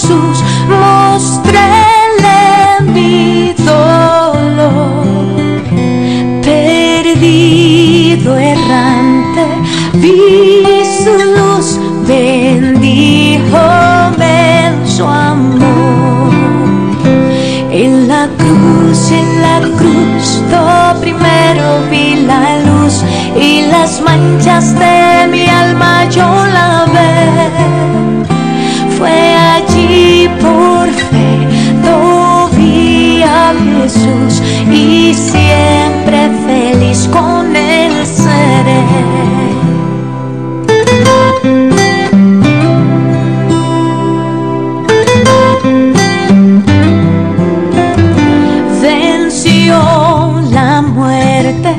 Jesús, mostréle mi dolor. Perdido, errante, vi su luz, bendíjome en su amor. En la cruz, lo primero vi la luz y las manchas de mi alma yo lavé. Fue allí por fe, lo vi a Jesús y siempre feliz con él seré. La muerte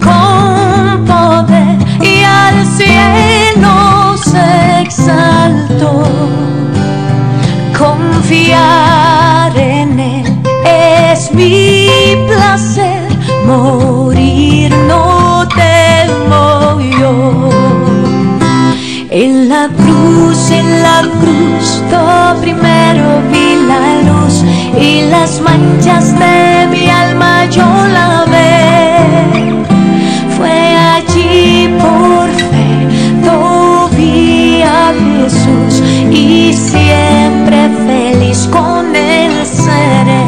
con poder y al cielo se exaltó. Confiar en él es mi placer, morir no temo yo. En la cruz, lo primero vi la luz y las manchas de mi alma yo lavé. Fue allí por fe, lo vi a Jesús y siempre feliz con él seré.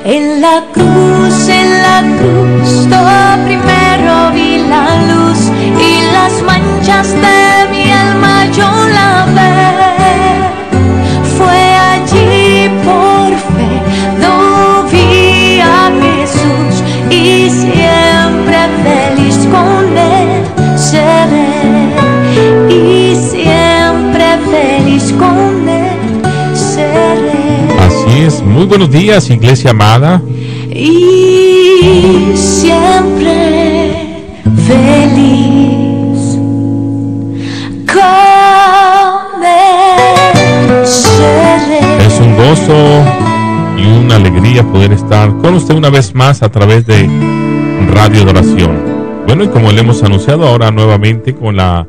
En la cruz, lo primero vi la luz y las manchas de mi alma yo lavé. Fue allí por fe, lo vi a Jesús y siempre feliz con él seré. Y siempre feliz con él seré. Así es, muy buenos días, iglesia amada. Y siempre feliz con él seré. Es un gozo y una alegría poder estar con usted una vez más a través de Radio de Oración. Bueno, y como le hemos anunciado ahora nuevamente con la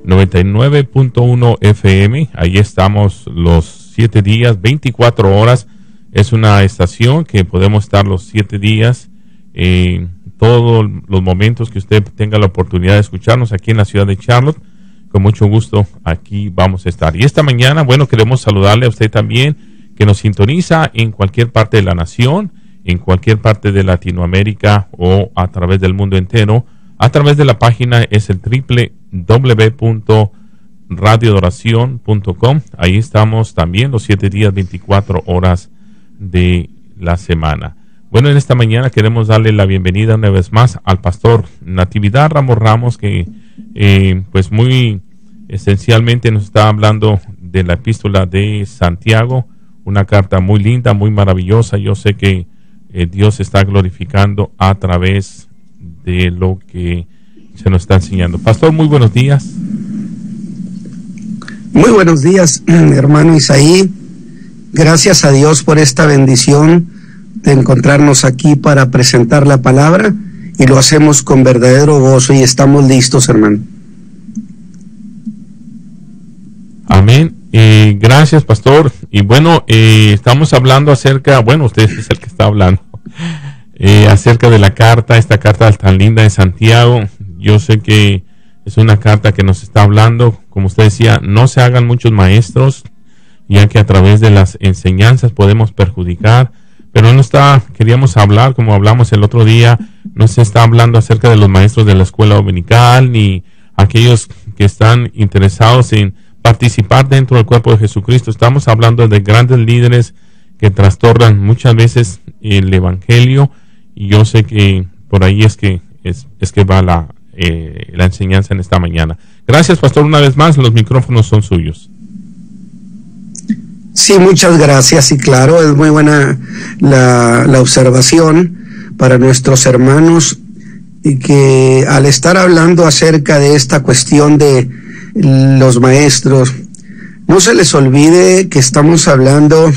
99.1 FM, ahí estamos los 7 días, 24 horas. Es una estación que podemos estar los 7 días, todos los momentos que usted tenga la oportunidad de escucharnos aquí en la ciudad de Charlotte. Con mucho gusto aquí vamos a estar. Y esta mañana, bueno, queremos saludarle a usted también que nos sintoniza en cualquier parte de la nación, en cualquier parte de Latinoamérica o a través del mundo entero. A través de la página es el www.radiodoracion.com. Ahí estamos también los 7 días, 24 horas de la semana. Bueno, en esta mañana queremos darle la bienvenida una vez más al pastor Natividad Ramos, que pues muy esencialmente nos está hablando de la epístola de Santiago, una carta muy linda, muy maravillosa. Yo sé que Dios está glorificando a través de lo que se nos está enseñando. Pastor, muy buenos días. Muy buenos días, hermano Isaí. Gracias a Dios por esta bendición de encontrarnos aquí para presentar la palabra, y lo hacemos con verdadero gozo y estamos listos, hermano. Amén. Gracias, pastor. Y bueno, estamos hablando acerca, bueno, usted es el que está hablando, acerca de la carta, esta carta tan linda de Santiago. Yo sé que es una carta que nos está hablando, como usted decía, no se hagan muchos maestros, ya que a través de las enseñanzas podemos perjudicar, pero queríamos hablar, como hablamos el otro día, no se está hablando acerca de los maestros de la escuela dominical, ni aquellos que están interesados en participar dentro del cuerpo de Jesucristo. Estamos hablando de grandes líderes que trastornan muchas veces el evangelio, y yo sé que por ahí es que va la enseñanza en esta mañana. Gracias, pastor, una vez más, los micrófonos son suyos. Sí, muchas gracias. Y claro, es muy buena la observación para nuestros hermanos, y que al estar hablando acerca de esta cuestión de los maestros, no se les olvide que estamos hablando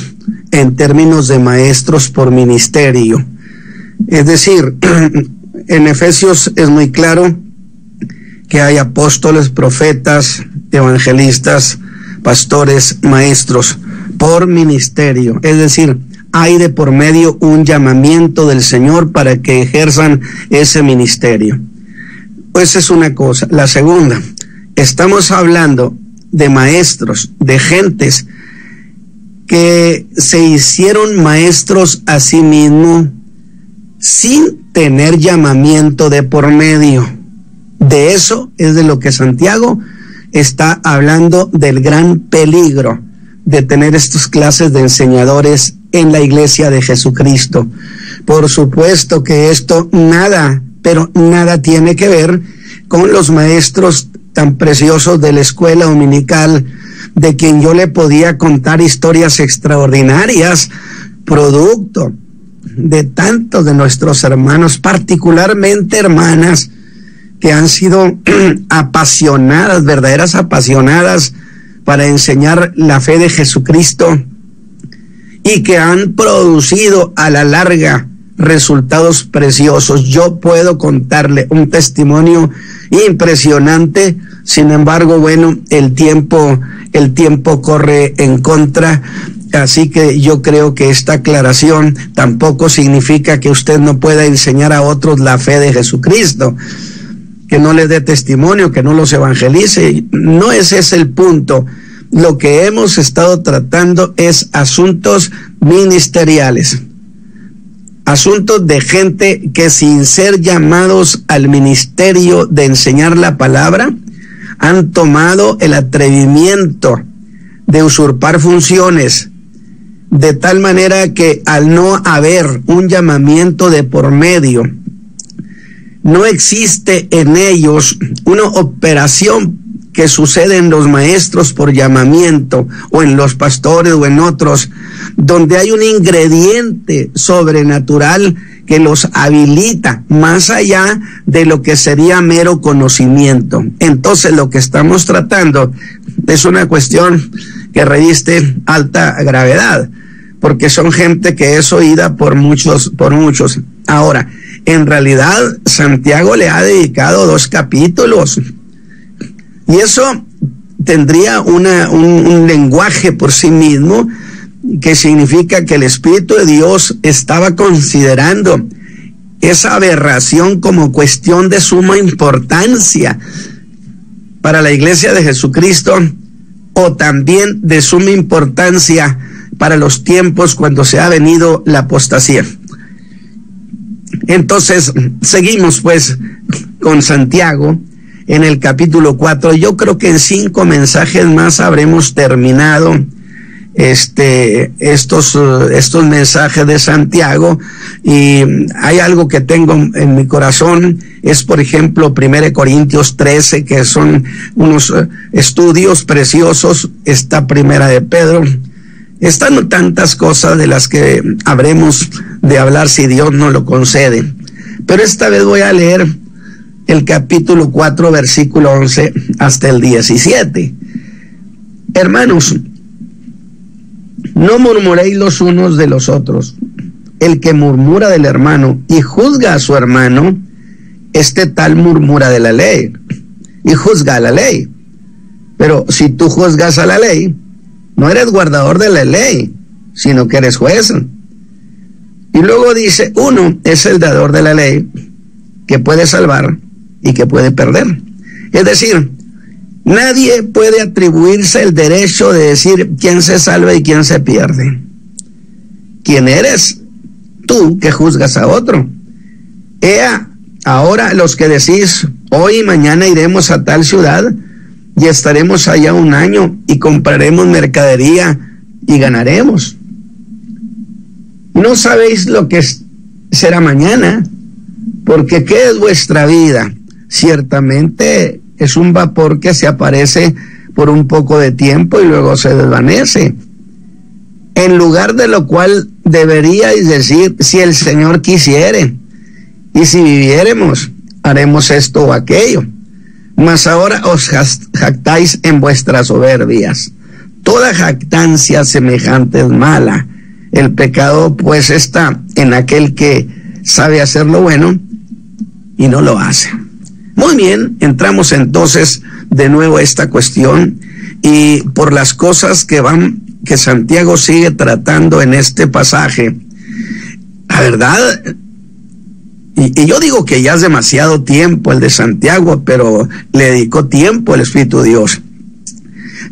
en términos de maestros por ministerio. Es decir, en Efesios es muy claro que hay apóstoles, profetas, evangelistas, pastores, maestros por ministerio. Es decir, hay de por medio un llamamiento del Señor para que ejerzan ese ministerio. Pues es una cosa. La segunda, estamos hablando de maestros, de gentes que se hicieron maestros a sí mismos sin tener llamamiento de por medio. De eso es de lo que Santiago está hablando, del gran peligro de tener estas clases de enseñadores en la iglesia de Jesucristo. Por supuesto que esto nada, pero nada tiene que ver con los maestros tan preciosos de la escuela dominical, de quien yo le podía contar historias extraordinarias, producto de tantos de nuestros hermanos, particularmente hermanas, que han sido apasionadas, verdaderas apasionadas para enseñar la fe de Jesucristo, y que han producido a la larga resultados preciosos. Yo puedo contarle un testimonio impresionante. Sin embargo, bueno, el tiempo corre en contra, así que yo creo que esta aclaración tampoco significa que usted no pueda enseñar a otros la fe de Jesucristo, que no les dé testimonio, que no los evangelice. No ese es el punto. Lo que hemos estado tratando es asuntos ministeriales, asuntos de gente que, sin ser llamados al ministerio de enseñar la palabra, han tomado el atrevimiento de usurpar funciones, de tal manera que al no haber un llamamiento de por medio, no existe en ellos una operación que sucede en los maestros por llamamiento, o en los pastores, o en otros, donde hay un ingrediente sobrenatural que los habilita más allá de lo que sería mero conocimiento. Entonces, lo que estamos tratando es una cuestión que reviste alta gravedad, porque son gente que es oída por muchos. Ahora, en realidad, Santiago le ha dedicado 2 capítulos, y eso tendría un lenguaje por sí mismo, que significa que el Espíritu de Dios estaba considerando esa aberración como cuestión de suma importancia para la iglesia de Jesucristo, o también de suma importancia para los tiempos cuando se ha venido la apostasía. Entonces, seguimos pues con Santiago en el capítulo 4. Yo creo que en 5 mensajes más habremos terminado estos mensajes de Santiago, y hay algo que tengo en mi corazón, es por ejemplo 1 Corintios 13, que son unos estudios preciosos. Está Primera de Pedro, están tantas cosas de las que habremos de hablar si Dios nos lo concede, pero esta vez voy a leer el capítulo 4, versículo 11 hasta el 17. Hermanos, no murmuréis los unos de los otros. El que murmura del hermano y juzga a su hermano, este tal murmura de la ley y juzga a la ley. Pero si tú juzgas a la ley, no eres guardador de la ley, sino que eres juez. Y luego dice, uno es el dador de la ley, que puede salvar y que puede perder. Es decir, nadie puede atribuirse el derecho de decir quién se salva y quién se pierde. ¿Quién eres tú que juzgas a otro? Ahora los que decís, hoy y mañana iremos a tal ciudad y estaremos allá 1 año y compraremos mercadería y ganaremos. No sabéis lo que será mañana, porque ¿qué es vuestra vida? Ciertamente es un vapor que se aparece por un poco de tiempo y luego se desvanece. En lugar de lo cual deberíais decir, si el Señor quisiere, y si viviéremos, haremos esto o aquello. Mas ahora os jactáis en vuestras soberbias. Toda jactancia semejante es mala. El pecado pues está en aquel que sabe hacer lo bueno y no lo hace. Muy bien, entramos entonces de nuevo a esta cuestión, y por las cosas que Santiago sigue tratando en este pasaje, la verdad, y yo digo que ya es demasiado tiempo el de Santiago, pero le dedicó tiempo el Espíritu de Dios.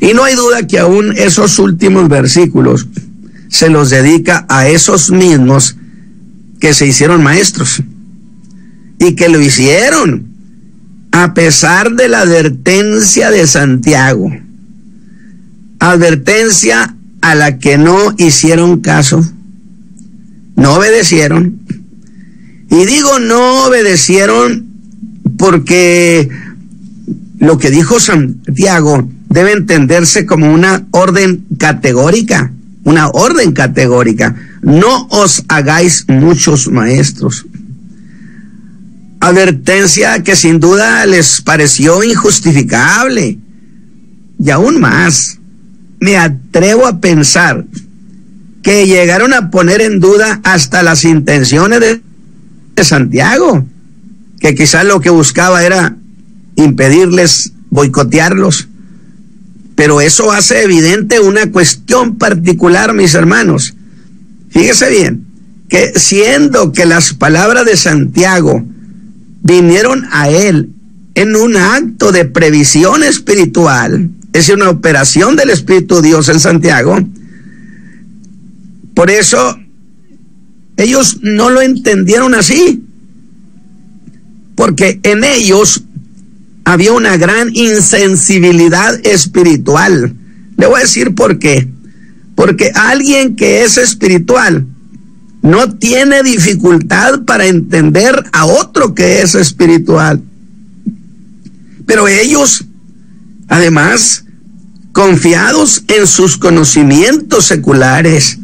Y no hay duda que aún esos últimos versículos se los dedica a esos mismos que se hicieron maestros y que lo hicieron a pesar de la advertencia de Santiago, advertencia a la que no hicieron caso, no obedecieron. Y digo no obedecieron porque lo que dijo Santiago debe entenderse como una orden categórica, no os hagáis muchos maestros. Advertencia que sin duda les pareció injustificable, y aún más, me atrevo a pensar que llegaron a poner en duda hasta las intenciones de Santiago, que quizás lo que buscaba era impedirles, boicotearlos. Pero eso hace evidente una cuestión particular, mis hermanos. Fíjese bien, que siendo que las palabras de Santiago vinieron a él en un acto de previsión espiritual, es decir, una operación del Espíritu de Dios en Santiago, por eso ellos no lo entendieron así, porque en ellos había una gran insensibilidad espiritual. Le voy a decir por qué. Porque alguien que es espiritual no tiene dificultad para entender a otro que es espiritual. Pero ellos, además, confiados en sus conocimientos seculares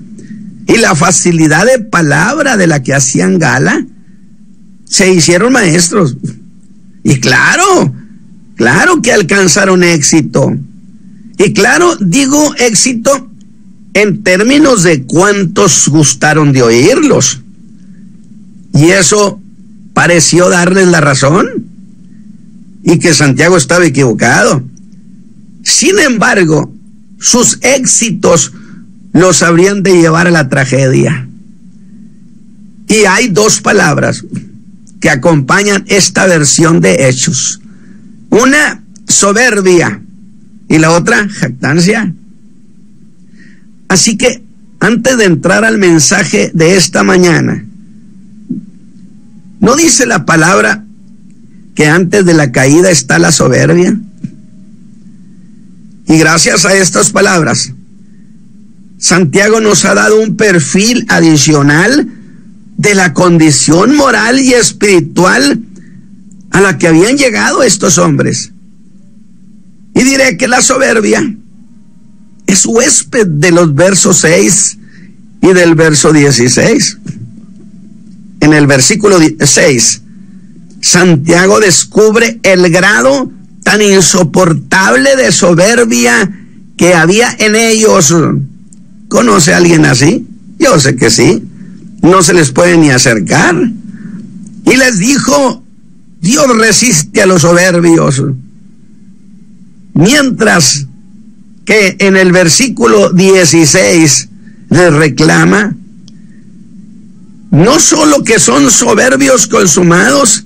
y la facilidad de palabra de la que hacían gala, se hicieron maestros. Y claro que alcanzaron éxito. Y claro, digo éxito en términos de cuántos gustaron de oírlos. Y eso pareció darles la razón, y que Santiago estaba equivocado. Sin embargo, sus éxitos los habrían de llevar a la tragedia. Y hay dos palabras que acompañan esta versión de Hechos. Una, soberbia, y la otra, jactancia. Así que, antes de entrar al mensaje de esta mañana, ¿no dice la palabra que antes de la caída está la soberbia? Y gracias a estas palabras, Santiago nos ha dado un perfil adicional de la condición moral y espiritual a la que habían llegado estos hombres. Y diré que la soberbia es huésped de los versos 6 y del verso 16. En el versículo 6, Santiago descubre el grado tan insoportable de soberbia que había en ellos. ¿Conoce a alguien así? Yo sé que sí. No se les puede ni acercar. Y les dijo: Dios resiste a los soberbios. Mientras que en el versículo 16 les reclama, no solo que son soberbios consumados,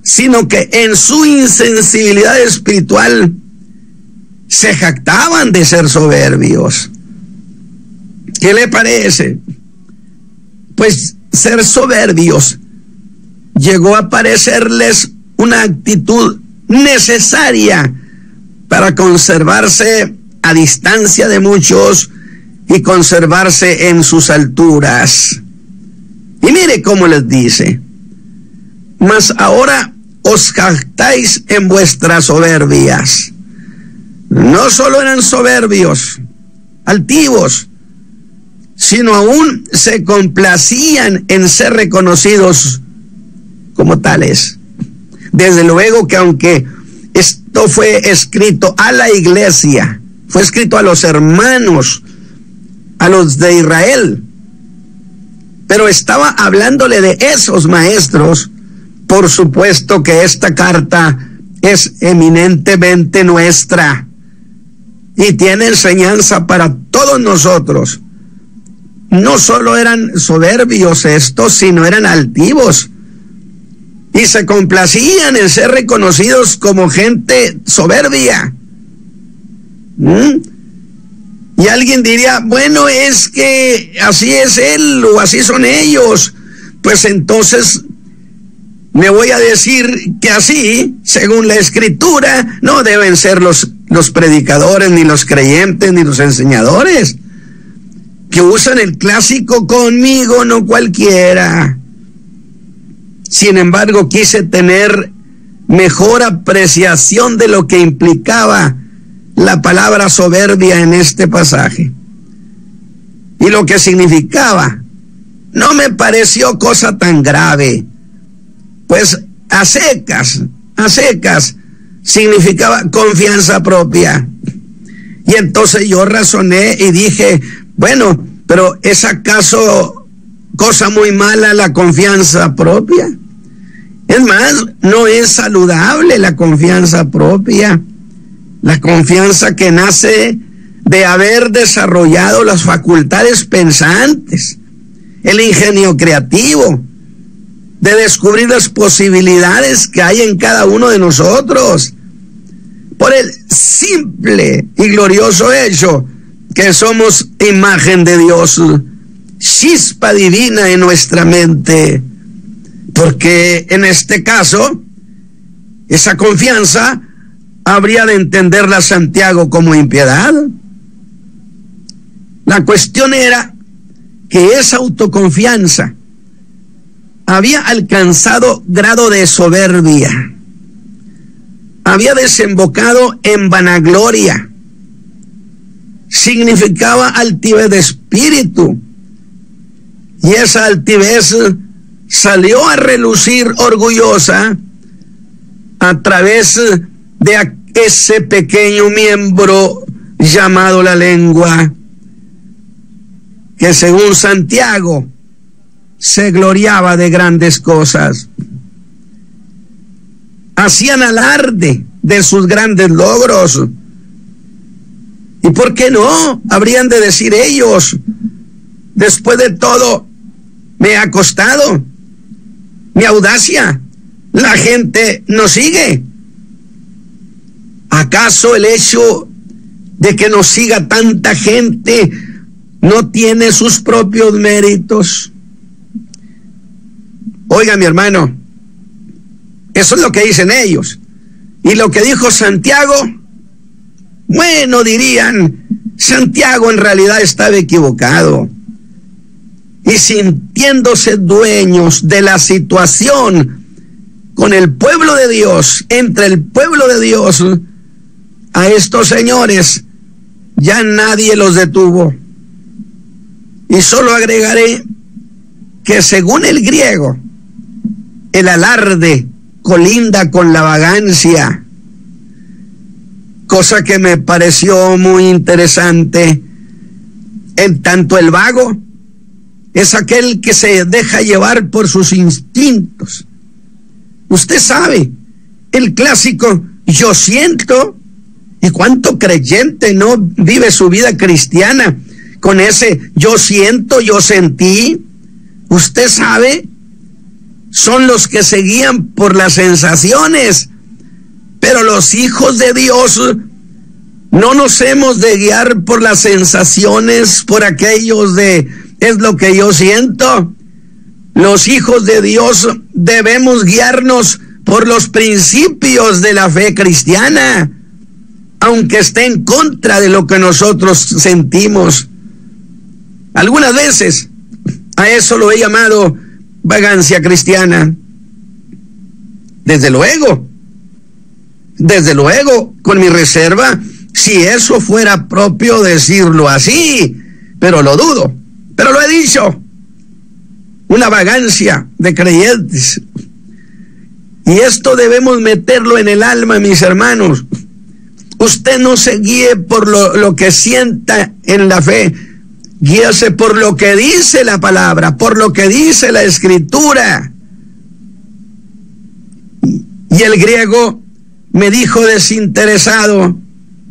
sino que en su insensibilidad espiritual se jactaban de ser soberbios. ¿Qué le parece? Pues ser soberbios llegó a parecerles una actitud necesaria para conservarse a distancia de muchos y conservarse en sus alturas. Y mire cómo les dice: mas ahora os jactáis en vuestras soberbias. No solo eran soberbios, altivos, sino aún se complacían en ser reconocidos como tales. Desde luego que aunque esto fue escrito a la iglesia, fue escrito a los hermanos, a los de Israel, pero estaba hablándole de esos maestros. Por supuesto que esta carta es eminentemente nuestra y tiene enseñanza para todos nosotros. No solo eran soberbios estos, sino eran altivos y se complacían en ser reconocidos como gente soberbia. Y alguien diría, bueno, es que así es él o así son ellos. Pues entonces le voy a decir que así, según la Escritura, no deben ser los predicadores, ni los creyentes, ni los enseñadores, que usan el clásico conmigo, no cualquiera. Sin embargo, quise tener mejor apreciación de lo que implicaba la palabra soberbia en este pasaje y lo que significaba. No me pareció cosa tan grave, pues a secas significaba confianza propia. Y entonces yo razoné y dije, bueno, pero ¿es acaso cosa muy mala la confianza propia? Es más, no es saludable la confianza propia. La confianza que nace de haber desarrollado las facultades pensantes, el ingenio creativo, de descubrir las posibilidades que hay en cada uno de nosotros, por el simple y glorioso hecho que somos imagen de Dios, chispa divina en nuestra mente, porque en este caso, esa confianza habría de entenderla Santiago como impiedad. La cuestión era que esa autoconfianza había alcanzado grado de soberbia, había desembocado en vanagloria, significaba altivez de espíritu, y esa altivez salió a relucir orgullosa a través de ese pequeño miembro llamado la lengua, que según Santiago se gloriaba de grandes cosas. Hacían alarde de sus grandes logros. ¿Y por qué no? Habrían de decir ellos, después de todo, me ha costado mi audacia, la gente nos sigue. ¿Acaso el hecho de que nos siga tanta gente no tiene sus propios méritos? Oiga, mi hermano, eso es lo que dicen ellos. Y lo que dijo Santiago, bueno, dirían, Santiago en realidad estaba equivocado. Y sintiéndose dueños de la situación con el pueblo de Dios, entre el pueblo de Dios, a estos señores ya nadie los detuvo. Y solo agregaré que según el griego, el alarde colinda con la vagancia, cosa que me pareció muy interesante. En tanto el vago es aquel que se deja llevar por sus instintos. Usted sabe, el clásico yo siento, y cuánto creyente no vive su vida cristiana con ese yo siento, yo sentí. Usted sabe, son los que se guían por las sensaciones, pero los hijos de Dios no nos hemos de guiar por las sensaciones, por aquellos de es lo que yo siento. Los hijos de Dios debemos guiarnos por los principios de la fe cristiana, aunque esté en contra de lo que nosotros sentimos. Algunas veces a eso lo he llamado vagancia cristiana. Desde luego, con mi reserva, si eso fuera propio decirlo así, pero lo dudo, pero lo he dicho. Una vagancia de creyentes. Y esto debemos meterlo en el alma, mis hermanos. Usted no se guíe por lo que sienta en la fe. Guíase por lo que dice la palabra, por lo que dice la Escritura. Y el griego me dijo desinteresado,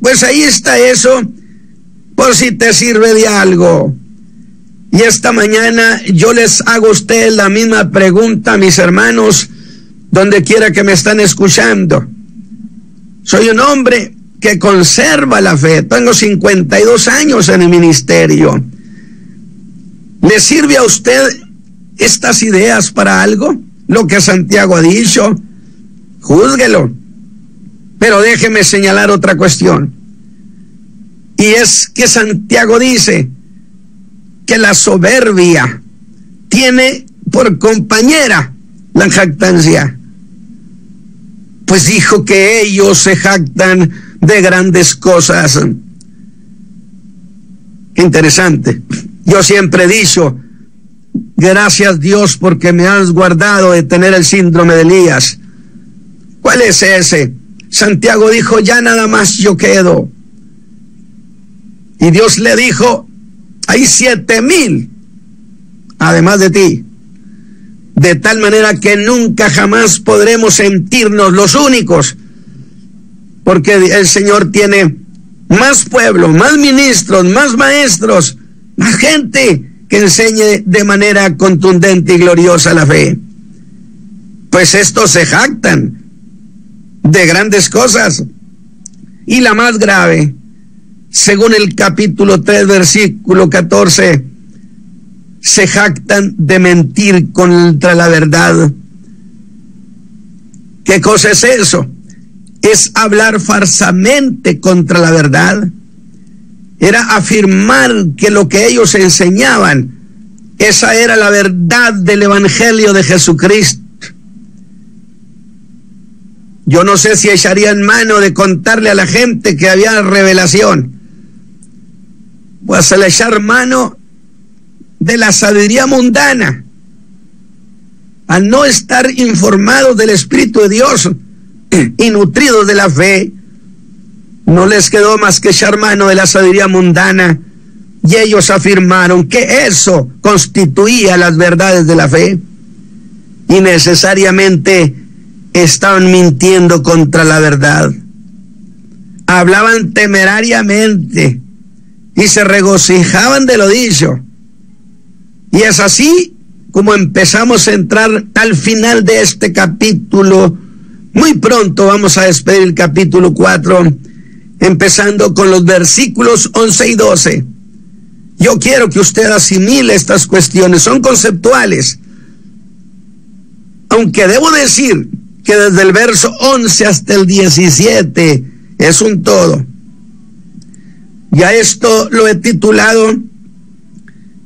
pues ahí está eso, por si te sirve de algo. Y esta mañana yo les hago a ustedes la misma pregunta, mis hermanos, donde quiera que me están escuchando. Soy un hombre que conserva la fe, tengo 52 años en el ministerio. ¿Le sirve a usted estas ideas para algo? Lo que Santiago ha dicho, júzguelo. Pero déjeme señalar otra cuestión. Y es que Santiago dice que la soberbia tiene por compañera la jactancia. Pues dijo que ellos se jactan de grandes cosas. Qué interesante. Yo siempre he dicho, gracias Dios porque me has guardado de tener el síndrome de Elías. ¿Cuál es ese? Santiago dijo, ya nada más yo quedo. Y Dios le dijo, hay 7,000 además de ti. De tal manera que nunca jamás podremos sentirnos los únicos, porque el Señor tiene más pueblo, más ministros, más maestros, más gente que enseñe de manera contundente y gloriosa la fe. Pues estos se jactan de grandes cosas. Y la más grave, según el capítulo 3, versículo 14, se jactan de mentir contra la verdad. ¿Qué cosa es eso? Es hablar falsamente contra la verdad. Era afirmar que lo que ellos enseñaban, esa era la verdad del Evangelio de Jesucristo. Yo no sé si echarían mano de contarle a la gente que había revelación. Pues al echar mano de la sabiduría mundana, al no estar informados del Espíritu de Dios y nutridos de la fe, no les quedó más que echar mano de la sabiduría mundana, y ellos afirmaron que eso constituía las verdades de la fe, y necesariamente estaban mintiendo contra la verdad. Hablaban temerariamente y se regocijaban de lo dicho. Y es así como empezamos a entrar al final de este capítulo. Muy pronto vamos a despedir el capítulo 4, empezando con los versículos 11 y 12. Yo quiero que usted asimile estas cuestiones, son conceptuales. Aunque debo decir que desde el verso 11 hasta el 17 es un todo. Ya esto lo he titulado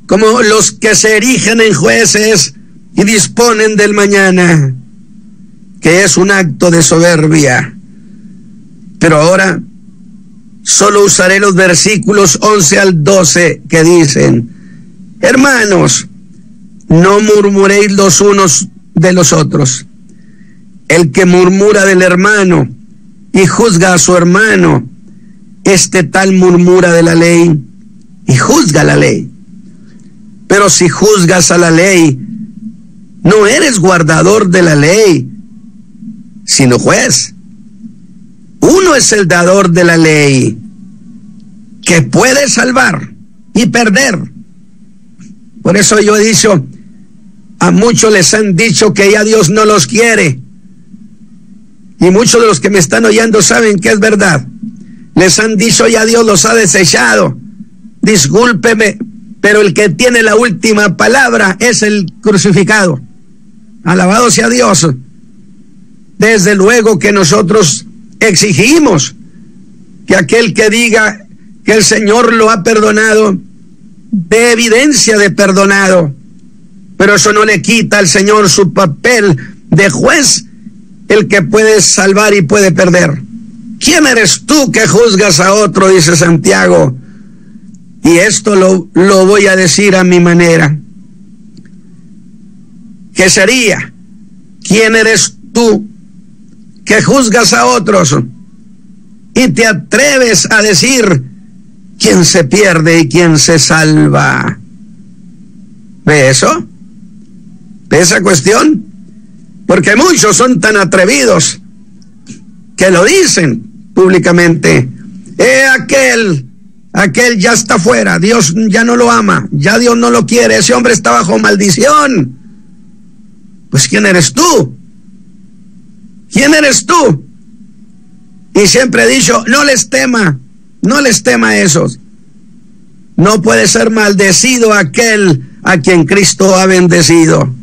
como los que se erigen en jueces y disponen del mañana, que es un acto de soberbia. Pero ahora solo usaré los versículos 11 al 12 que dicen: hermanos, no murmuréis los unos de los otros. El que murmura del hermano y juzga a su hermano, este tal murmura de la ley y juzga la ley. Pero si juzgas a la ley, no eres guardador de la ley, sino juez. Uno es el dador de la ley, que puede salvar y perder. Por eso yo he dicho, a muchos les han dicho que ya Dios no los quiere. Y muchos de los que me están oyendo saben que es verdad. Les han dicho ya Dios los ha desechado. Discúlpeme, pero el que tiene la última palabra es el crucificado. Alabado sea Dios. Desde luego que nosotros exigimos que aquel que diga que el Señor lo ha perdonado, dé evidencia de perdonado. Pero eso no le quita al Señor su papel de juez el que puede salvar y puede perder. ¿Quién eres tú que juzgas a otro?, dice Santiago. Y esto lo voy a decir a mi manera. ¿Qué sería? ¿Quién eres tú que juzgas a otros y te atreves a decir quién se pierde y quién se salva? ¿Ve eso? ¿Ve esa cuestión? Porque muchos son tan atrevidos que lo dicen públicamente. Aquel ya está fuera, Dios ya no lo ama, ya Dios no lo quiere, ese hombre está bajo maldición. Pues ¿quién eres tú? ¿Quién eres tú? Y siempre he dicho, no les tema a esos. No puede ser maldecido aquel a quien Cristo ha bendecido.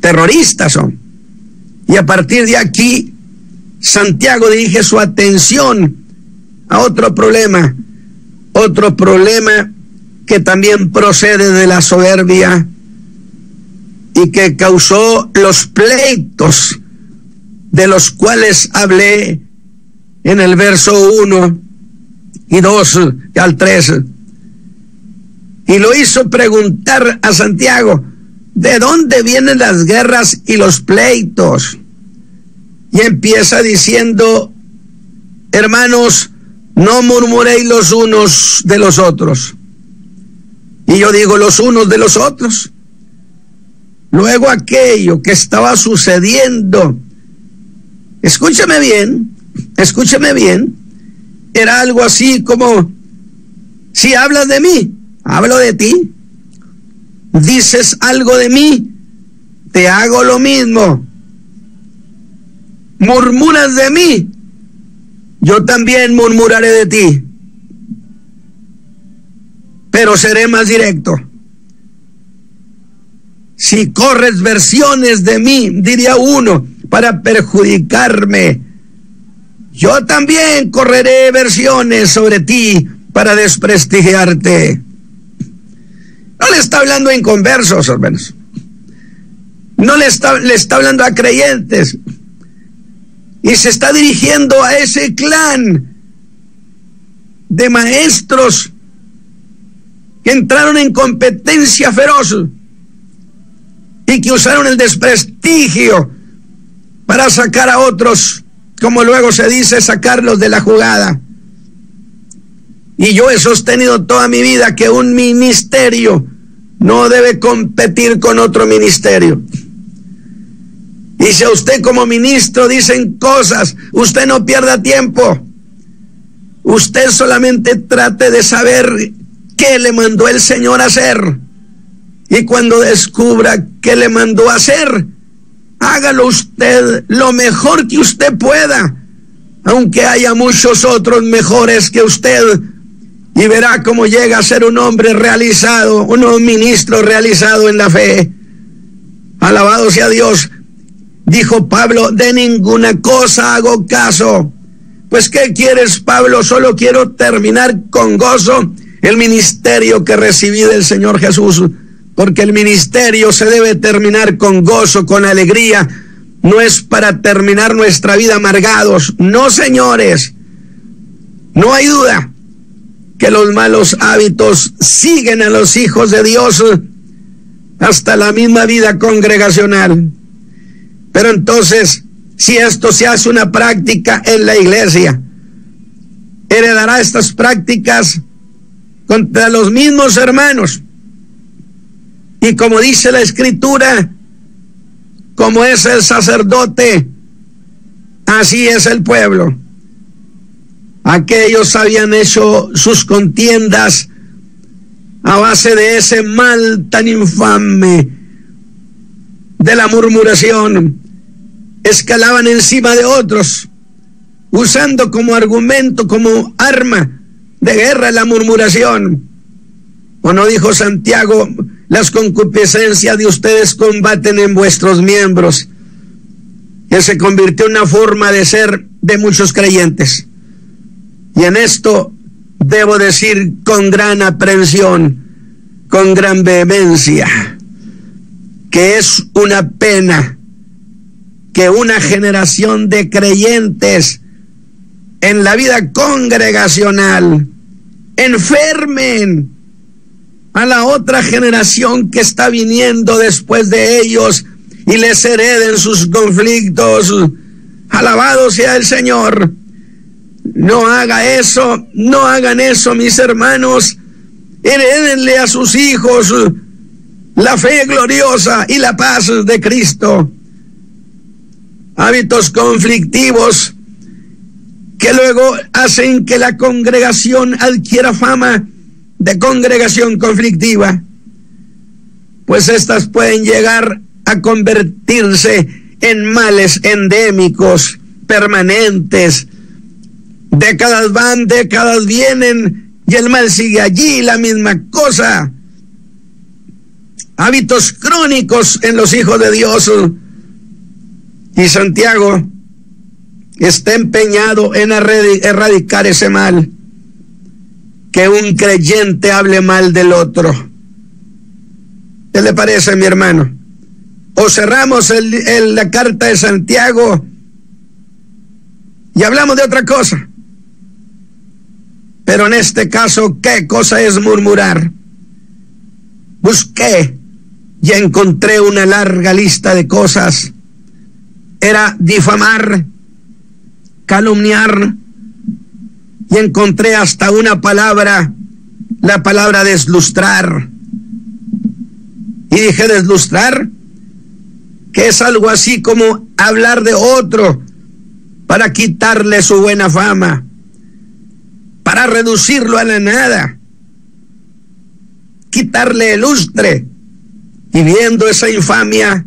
Terroristas son. Y a partir de aquí, Santiago dirige su atención a otro problema que también procede de la soberbia y que causó los pleitos de los cuales hablé en el verso 1 y 2 al 3. Y lo hizo preguntar a Santiago, ¿de dónde vienen las guerras y los pleitos? Y empieza diciendo, hermanos, no murmuréis los unos de los otros. Y yo digo, los unos de los otros. Luego aquello que estaba sucediendo, escúchame bien, era algo así como, si hablas de mí, hablo de ti. Dices algo de mí, te hago lo mismo. Murmuras de mí, yo también murmuraré de ti. Pero seré más directo. Si corres versiones de mí, diría uno, para perjudicarme, yo también correré versiones sobre ti para desprestigiarte. No le está hablando a inconversos, hermanos. No le está hablando a creyentes. Y se está dirigiendo a ese clan de maestros que entraron en competencia feroz y que usaron el desprestigio para sacar a otros, como luego se dice, sacarlos de la jugada. Y yo he sostenido toda mi vida que un ministerio no debe competir con otro ministerio. Y si a usted como ministro dicen cosas, usted no pierda tiempo. Usted solamente trate de saber qué le mandó el Señor a hacer. Y cuando descubra qué le mandó a hacer, hágalo usted lo mejor que usted pueda, aunque haya muchos otros mejores que usted, y verá cómo llega a ser un hombre realizado, un ministro realizado en la fe. Alabado sea Dios. Dijo Pablo, de ninguna cosa hago caso. Pues ¿qué quieres, Pablo? Solo quiero terminar con gozo el ministerio que recibí del Señor Jesús, porque el ministerio se debe terminar con gozo, con alegría. No es para terminar nuestra vida amargados. No, señores. No hay duda que los malos hábitos siguen a los hijos de Dios hasta la misma vida congregacional. Pero entonces, si esto se hace una práctica en la iglesia, heredará estas prácticas contra los mismos hermanos. Y como dice la Escritura, como es el sacerdote, así es el pueblo. Aquellos habían hecho sus contiendas a base de ese mal tan infame de la murmuración. Escalaban encima de otros, usando como argumento, como arma de guerra la murmuración. ¿O no dijo Santiago, las concupiscencias de ustedes combaten en vuestros miembros? Que se convirtió en una forma de ser de muchos creyentes. Y en esto debo decir con gran aprensión, con gran vehemencia, que es una pena que una generación de creyentes en la vida congregacional enfermen a la otra generación que está viniendo después de ellos y les hereden sus conflictos. Alabado sea el Señor. No haga eso, no hagan eso, mis hermanos. Herédenle a sus hijos la fe gloriosa y la paz de Cristo. Hábitos conflictivos que luego hacen que la congregación adquiera fama de congregación conflictiva, pues estas pueden llegar a convertirse en males endémicos, permanentes. Décadas van, décadas vienen, y el mal sigue allí, la misma cosa. Hábitos crónicos en los hijos de Dios. Y Santiago está empeñado en erradicar ese mal. Que un creyente hable mal del otro. ¿Qué le parece, mi hermano? O cerramos la carta de Santiago y hablamos de otra cosa. Pero en este caso, ¿qué cosa es murmurar? Busqué y encontré una larga lista de cosas. Era difamar, calumniar, y encontré hasta una palabra, la palabra deslustrar. Y dije, deslustrar, que es algo así como hablar de otro para quitarle su buena fama, para reducirlo a la nada, quitarle el lustre. Y viendo esa infamia,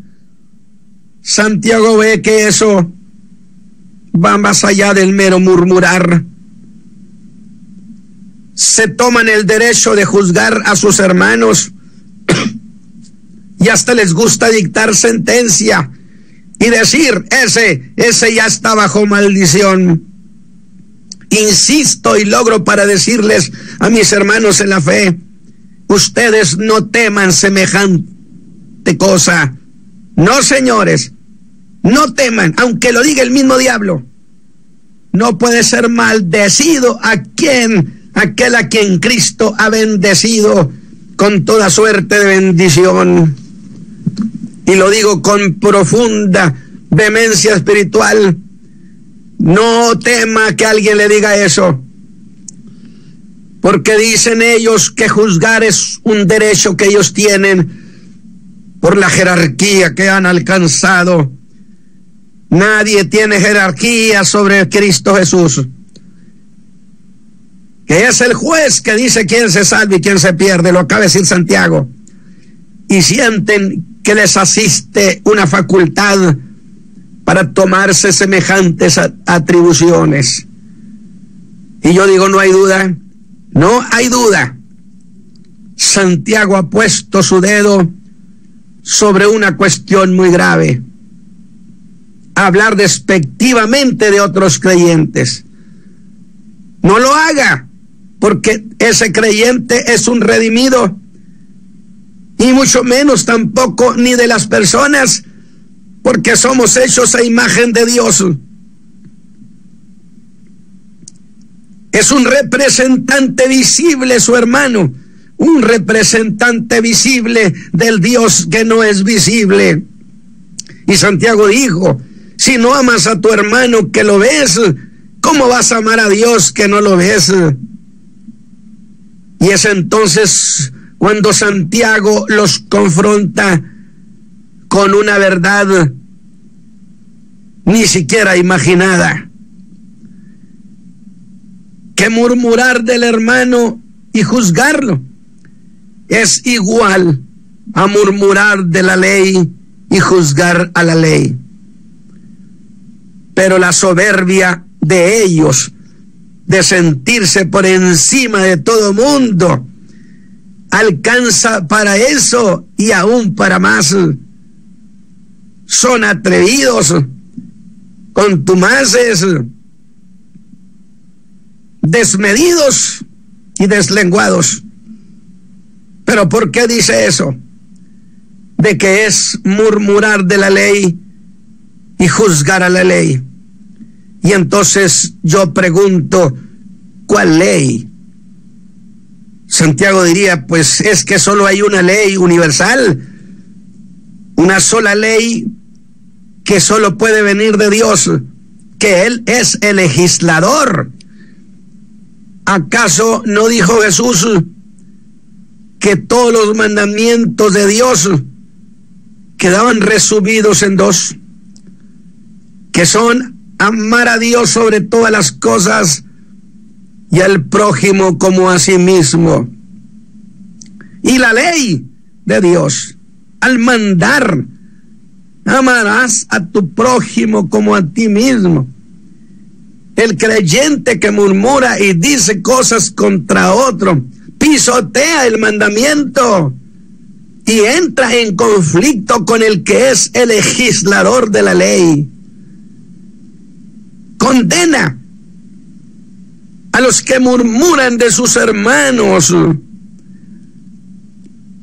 Santiago ve que eso va más allá del mero murmurar. Se toman el derecho de juzgar a sus hermanos y hasta les gusta dictar sentencia y decir, ese ya está bajo maldición. Insisto y logro para decirles a mis hermanos en la fe, ustedes no teman semejante cosa. No, señores, no teman, aunque lo diga el mismo diablo. No puede ser maldecido aquel a quien Cristo ha bendecido con toda suerte de bendición. Y lo digo con profunda vehemencia espiritual. No tema que alguien le diga eso, porque dicen ellos que juzgar es un derecho que ellos tienen por la jerarquía que han alcanzado. Nadie tiene jerarquía sobre Cristo Jesús, que es el juez que dice quién se salva y quién se pierde, lo acaba de decir Santiago, y sienten que les asiste una facultad para tomarse semejantes atribuciones. Y yo digo, no hay duda, no hay duda. Santiago ha puesto su dedo sobre una cuestión muy grave: hablar despectivamente de otros creyentes. No lo haga, porque ese creyente es un redimido, y mucho menos tampoco ni de las personas, porque somos hechos a imagen de Dios. Es un representante visible su hermano, un representante visible del Dios que no es visible. Y Santiago dijo, si no amas a tu hermano que lo ves, ¿cómo vas a amar a Dios que no lo ves? Y es entonces cuando Santiago los confronta con una verdad ni siquiera imaginada: que murmurar del hermano y juzgarlo es igual a murmurar de la ley y juzgar a la ley. Pero la soberbia de ellos, de sentirse por encima de todo mundo, alcanza para eso y aún para más. Son atrevidos, contumaces, desmedidos y deslenguados. ¿Pero por qué dice eso? De que es murmurar de la ley y juzgar a la ley. Y entonces yo pregunto, ¿cuál ley? Santiago diría, pues es que solo hay una ley universal, una sola ley que solo puede venir de Dios, que Él es el legislador. ¿Acaso no dijo Jesús que todos los mandamientos de Dios quedaban resumidos en dos? Que son amar a Dios sobre todas las cosas y al prójimo como a sí mismo. Y la ley de Dios, al mandar, amarás a tu prójimo como a ti mismo. El creyente que murmura y dice cosas contra otro, pisotea el mandamiento y entra en conflicto con el que es el legislador de la ley. Condena a los que murmuran de sus hermanos.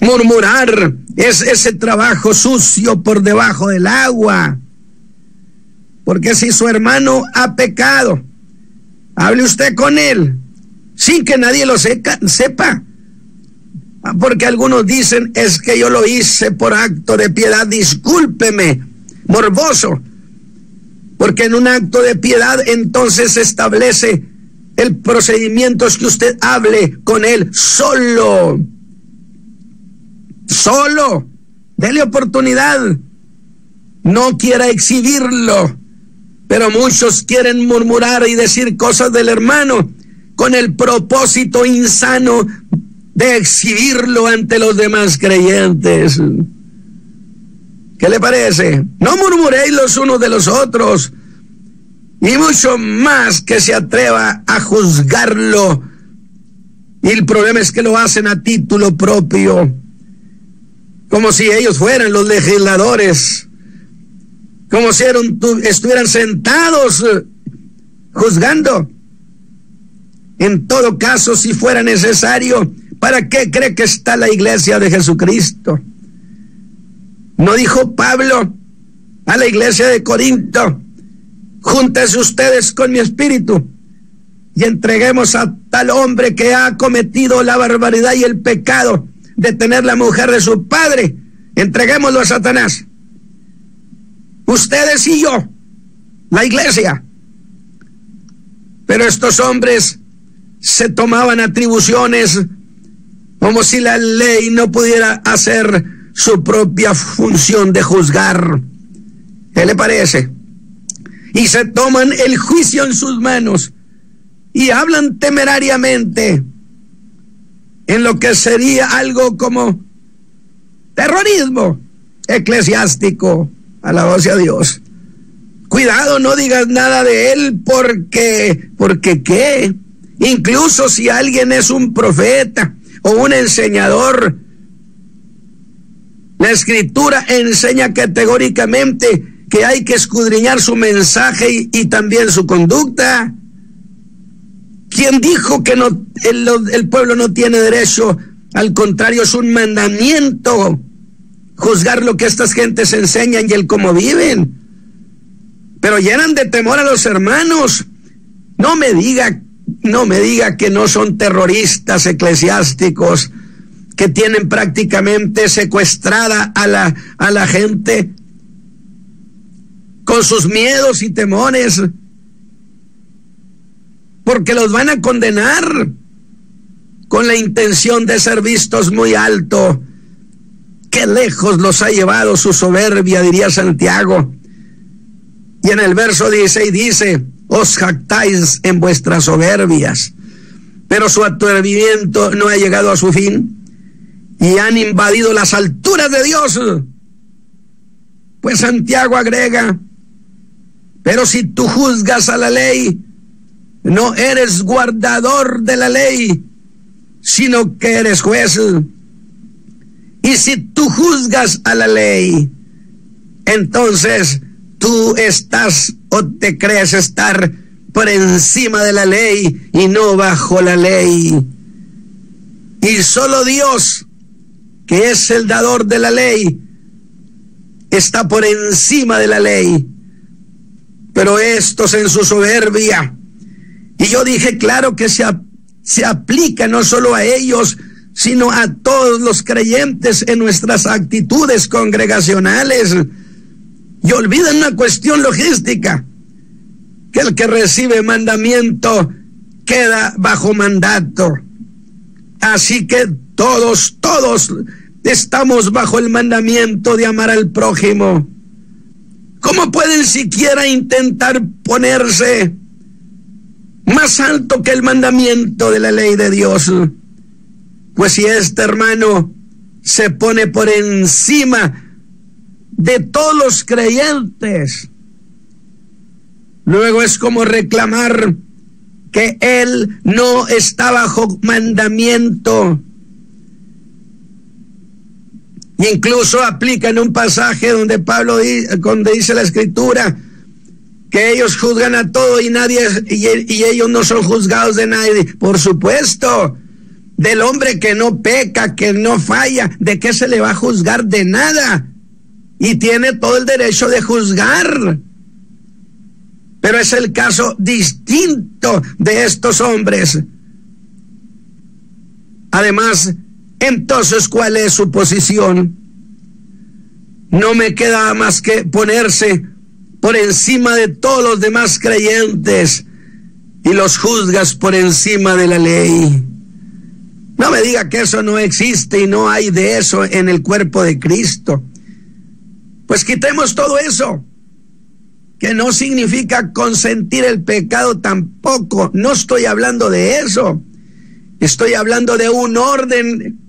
Murmurar es ese trabajo sucio por debajo del agua. Porque si su hermano ha pecado, hable usted con él sin que nadie lo sepa. Porque algunos dicen, es que yo lo hice por acto de piedad, discúlpeme, morboso. Porque en un acto de piedad entonces se establece el procedimiento, es que usted hable con él solo. Solo. Dele oportunidad. No quiera exhibirlo. Pero muchos quieren murmurar y decir cosas del hermano con el propósito insano de exhibirlo ante los demás creyentes. ¿Qué le parece? No murmuréis los unos de los otros, y mucho más que se atreva a juzgarlo. Y el problema es que lo hacen a título propio, como si ellos fueran los legisladores, como si estuvieran sentados juzgando. En todo caso, si fuera necesario, ¿para qué cree que está la iglesia de Jesucristo? ¿No dijo Pablo a la iglesia de Corinto: júntense ustedes con mi espíritu y entreguemos a tal hombre que ha cometido la barbaridad y el pecado de tener la mujer de su padre, entreguémoslo a Satanás? Ustedes y yo, la iglesia. Pero estos hombres se tomaban atribuciones como si la ley no pudiera hacer su propia función de juzgar. ¿Qué le parece? Y se toman el juicio en sus manos y hablan temerariamente en lo que sería algo como terrorismo eclesiástico. Alabado sea Dios. Cuidado, no digas nada de él, porque ¿qué? Incluso si alguien es un profeta o un enseñador, la Escritura enseña categóricamente que hay que escudriñar su mensaje y también su conducta. ¿Quién dijo que no, el pueblo no tiene derecho? Al contrario, es un mandamiento juzgar lo que estas gentes enseñan y el cómo viven. Pero llenan de temor a los hermanos. No me diga que no son terroristas eclesiásticos que tienen prácticamente secuestrada a la gente con sus miedos y temores, porque los van a condenar con la intención de ser vistos muy alto. Qué lejos los ha llevado su soberbia, diría Santiago. Y en el verso 16 dice: os jactáis en vuestras soberbias, pero su atrevimiento no ha llegado a su fin, y han invadido las alturas de Dios. Pues Santiago agrega: pero si tú juzgas a la ley, no eres guardador de la ley, sino que eres juez. Y si tú juzgas a la ley, entonces tú estás o te crees estar por encima de la ley y no bajo la ley. Y solo Dios, que es el dador de la ley, está por encima de la ley. pero estos en su soberbia. Y yo dije, claro que se aplica no solo a ellos, sino a todos los creyentes en nuestras actitudes congregacionales. Y olvidan una cuestión logística, que el que recibe mandamiento queda bajo mandato. Así que todos estamos bajo el mandamiento de amar al prójimo. ¿Cómo pueden siquiera intentar ponerse más alto que el mandamiento de la ley de Dios? Pues si este hermano se pone por encima de todos los creyentes, luego es como reclamar que él no está bajo mandamiento. Incluso aplica en un pasaje donde donde dice la Escritura que ellos juzgan a todo y ellos no son juzgados de nadie. Por supuesto, del hombre que no peca, que no falla, ¿de qué se le va a juzgar? De nada. Y tiene todo el derecho de juzgar. Pero es el caso distinto de estos hombres. Además, entonces, ¿cuál es su posición? No me queda más que ponerse por encima de todos los demás creyentes y los juzgas por encima de la ley. No me diga que eso no existe y no hay de eso en el cuerpo de Cristo. Pues quitemos todo eso, que no significa consentir el pecado tampoco. No estoy hablando de eso. Estoy hablando de un orden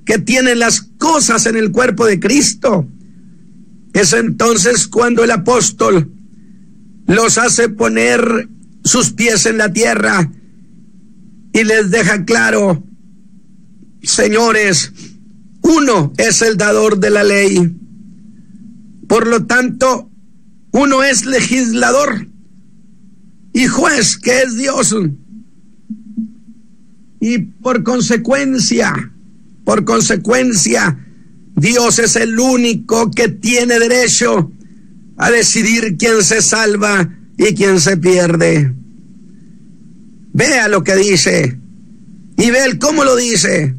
que tienen las cosas en el cuerpo de Cristo. Es entonces cuando el apóstol los hace poner sus pies en la tierra y les deja claro: señores, uno es el dador de la ley. Por lo tanto, uno es legislador y juez, que es Dios. Y por consecuencia, Dios es el único que tiene derecho a decidir quién se salva y quién se pierde. Vea lo que dice y ve cómo lo dice.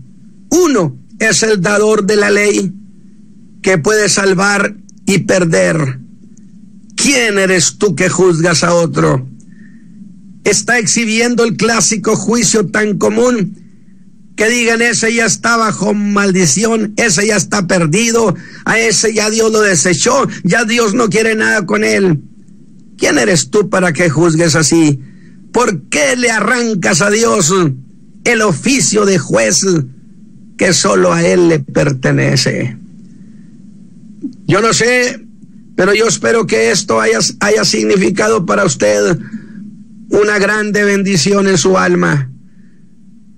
Uno es el dador de la ley, que puede salvar y perder. ¿Quién eres tú que juzgas a otro? Está exhibiendo el clásico juicio tan común, que digan: ese ya está bajo maldición, ese ya está perdido, a ese ya Dios lo desechó, ya Dios no quiere nada con él. ¿Quién eres tú para que juzgues así? ¿Por qué le arrancas a Dios el oficio de juez que solo a él le pertenece? Yo no sé, pero yo espero que esto haya significado para usted una grande bendición en su alma,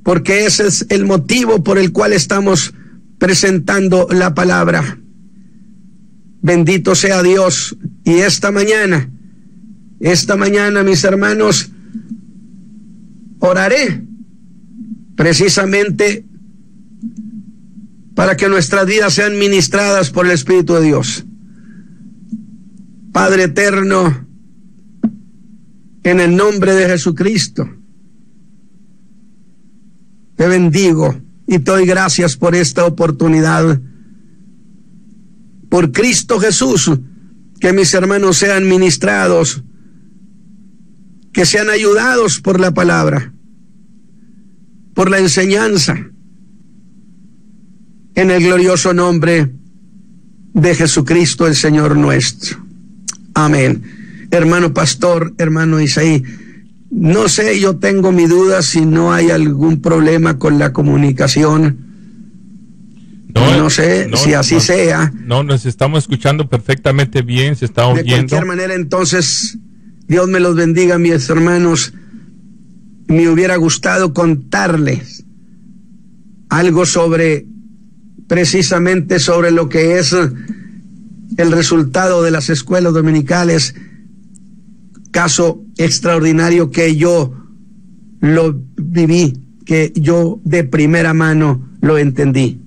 porque ese es el motivo por el cual estamos presentando la palabra. Bendito sea Dios. Y esta mañana, mis hermanos, oraré precisamente para que nuestras vidas sean ministradas por el Espíritu de Dios. Padre eterno, en el nombre de Jesucristo, te bendigo y te doy gracias por esta oportunidad. Por Cristo Jesús, que mis hermanos sean ministrados, que sean ayudados por la palabra, por la enseñanza, en el glorioso nombre de Jesucristo el Señor nuestro. Amén. Hermano pastor, hermano Isaí, no sé, yo tengo mi duda si no hay algún problema con la comunicación. No sé si así sea. No, nos estamos escuchando perfectamente bien, se está oyendo. De cualquier manera, entonces, Dios me los bendiga, mis hermanos. Me hubiera gustado contarles algo precisamente sobre lo que es el resultado de las escuelas dominicales, caso extraordinario que yo lo viví, que yo de primera mano lo entendí.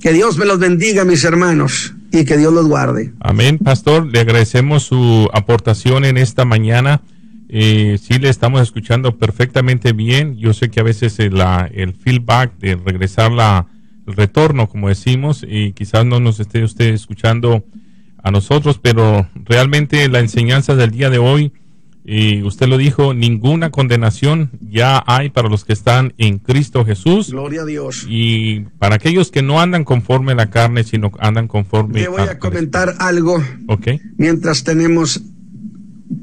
Que Dios me los bendiga, mis hermanos, y que Dios los guarde. Amén, pastor. Le agradecemos su aportación en esta mañana. Sí, le estamos escuchando perfectamente bien. Yo sé que a veces el feedback de regresar el retorno, como decimos, y quizás no nos esté usted escuchando a nosotros, pero realmente la enseñanza del día de hoy, y usted lo dijo, ninguna condenación ya hay para los que están en Cristo Jesús. Gloria a Dios. Y para aquellos que no andan conforme a la carne, sino andan conforme. Le voy a comentar algo. Okay. Mientras tenemos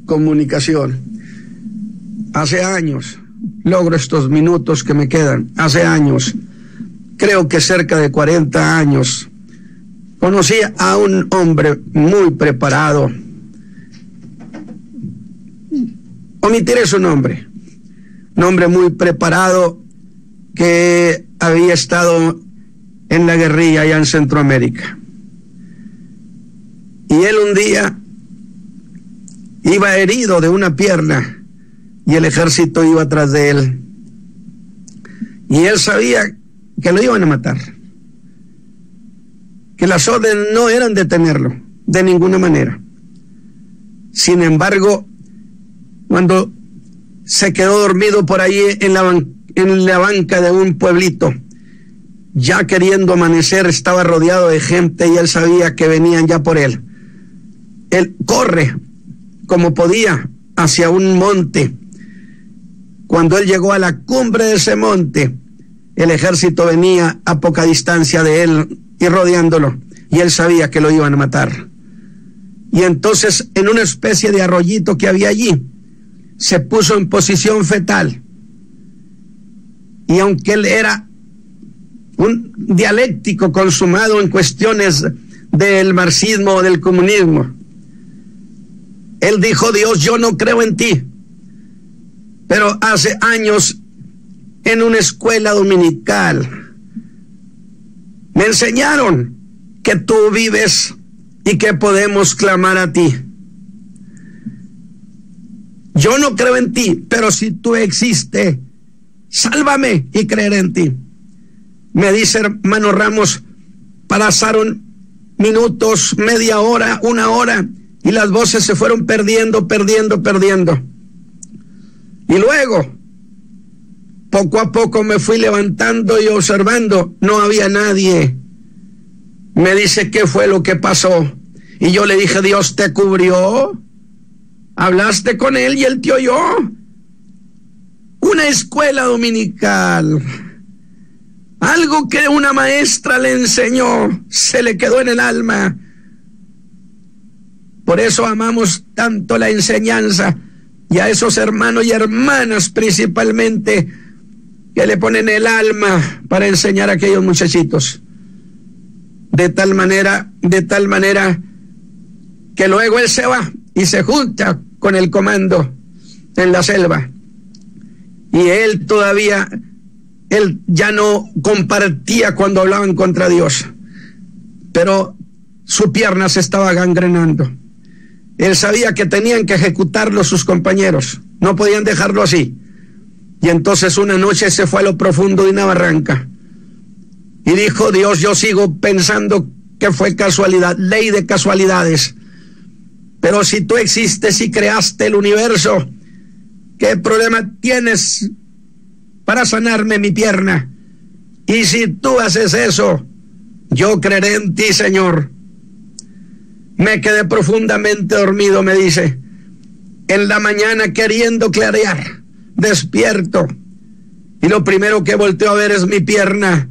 comunicación. Hace años, logro estos minutos que me quedan, hace años, creo que cerca de 40 años, conocí a un hombre muy preparado. Omitiré su nombre. Un hombre muy preparado que había estado en la guerrilla allá en Centroamérica. Y él un día iba herido de una pierna y el ejército iba atrás de él. Y él sabía que lo iban a matar, que las órdenes no eran detenerlo de ninguna manera. Sin embargo, cuando se quedó dormido por ahí en la banca de un pueblito, ya queriendo amanecer, estaba rodeado de gente y él sabía que venían ya por él. Él corre como podía hacia un monte. Cuando él llegó a la cumbre de ese monte, el ejército venía a poca distancia de él y rodeándolo, y él sabía que lo iban a matar. Y entonces, en una especie de arroyito que había allí, se puso en posición fetal. Y aunque él era un dialéctico consumado en cuestiones del marxismo o del comunismo, él dijo: Dios, yo no creo en ti, pero hace años en una escuela dominical me enseñaron que tú vives y que podemos clamar a ti. Yo no creo en ti, pero si tú existes, sálvame y creeré en ti. Me dice hermano Ramos, pasaron minutos, media hora, una hora, y las voces se fueron perdiendo. Y luego, poco a poco me fui levantando y observando, no había nadie. Me dice: ¿qué fue lo que pasó? Y yo le dije: Dios te cubrió, hablaste con él y él te oyó. Una escuela dominical, algo que una maestra le enseñó, se le quedó en el alma. Por eso amamos tanto la enseñanza, y a esos hermanos y hermanas principalmente que le ponen el alma para enseñar a aquellos muchachitos. De tal manera que luego él se va y se junta con el comando en la selva. Y él ya no compartía cuando hablaban contra Dios, pero su pierna se estaba gangrenando. Él sabía que tenían que ejecutarlo sus compañeros, no podían dejarlo así. Y entonces una noche se fue a lo profundo de una barranca y dijo: Dios, yo sigo pensando que fue casualidad, ley de casualidades, pero si tú existes y creaste el universo, ¿qué problema tienes para sanarme mi pierna? Y si tú haces eso, yo creeré en ti, Señor. Me quedé profundamente dormido, me dice. En la mañana, queriendo clarear, despierto, y lo primero que volteo a ver es mi pierna,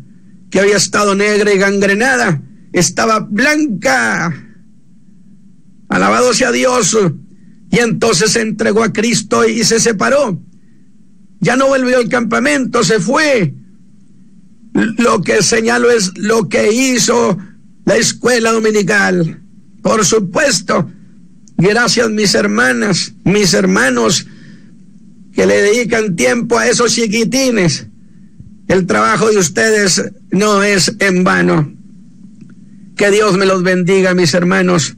que había estado negra y gangrenada, estaba blanca. Alabado sea Dios. Y entonces se entregó a Cristo y se separó. Ya no volvió al campamento, se fue. Lo que señalo es lo que hizo la escuela dominical. Por supuesto, gracias mis hermanas, mis hermanos, que le dedican tiempo a esos chiquitines. El trabajo de ustedes no es en vano. Que Dios me los bendiga, mis hermanos,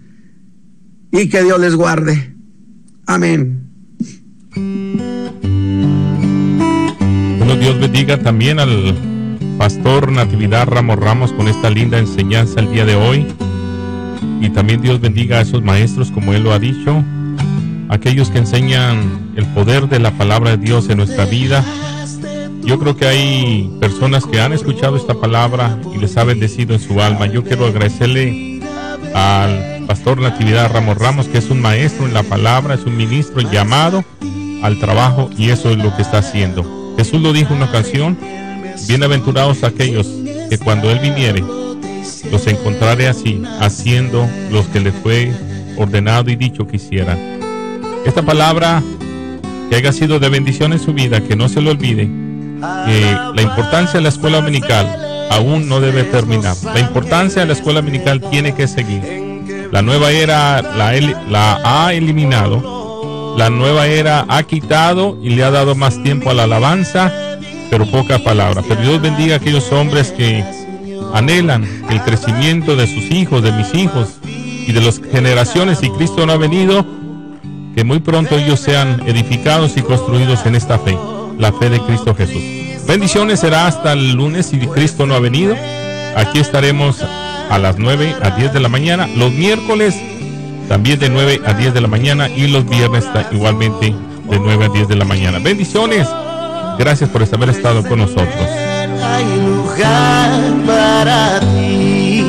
y que Dios les guarde. Amén. Bueno, Dios bendiga también al Pastor Natividad Ramos con esta linda enseñanza el día de hoy. Y también Dios bendiga a esos maestros, como Él lo ha dicho, aquellos que enseñan el poder de la palabra de Dios en nuestra vida. Yo creo que hay personas que han escuchado esta palabra y les ha bendecido en su alma. Yo quiero agradecerle al Pastor Natividad Ramos, que es un maestro en la palabra, es un ministro llamado al trabajo, y eso es lo que está haciendo. Jesús lo dijo en una ocasión: bienaventurados aquellos que cuando Él viniere los encontraré así, haciendo los que le fue ordenado y dicho que hicieran. Esta palabra que haya sido de bendición en su vida, que no se lo olvide, que la importancia de la escuela dominical aún no debe terminar. La importancia de la escuela dominical tiene que seguir. La nueva era la ha eliminado, la nueva era ha quitado y le ha dado más tiempo a la alabanza, pero poca palabra. Pero Dios bendiga a aquellos hombres que anhelan el crecimiento de sus hijos, de mis hijos y de las generaciones, si Cristo no ha venido, que muy pronto ellos sean edificados y construidos en esta fe, la fe de Cristo Jesús. Bendiciones, será hasta el lunes si Cristo no ha venido. Aquí estaremos a las 9 a 10 de la mañana, los miércoles también de 9 a 10 de la mañana, y los viernes igualmente de 9 a 10 de la mañana. Bendiciones, gracias por haber estado con nosotros. Hay lugar para ti.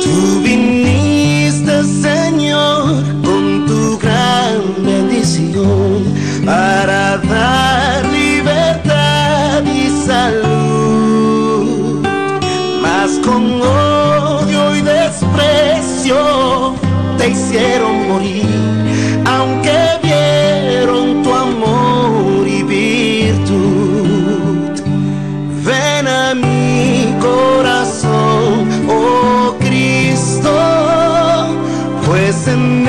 Tú viniste, Señor, con tu gran bendición para dar libertad y salud. Con odio y desprecio te hicieron morir, aunque vieron tu amor y virtud. Ven a mi corazón, oh Cristo, pues en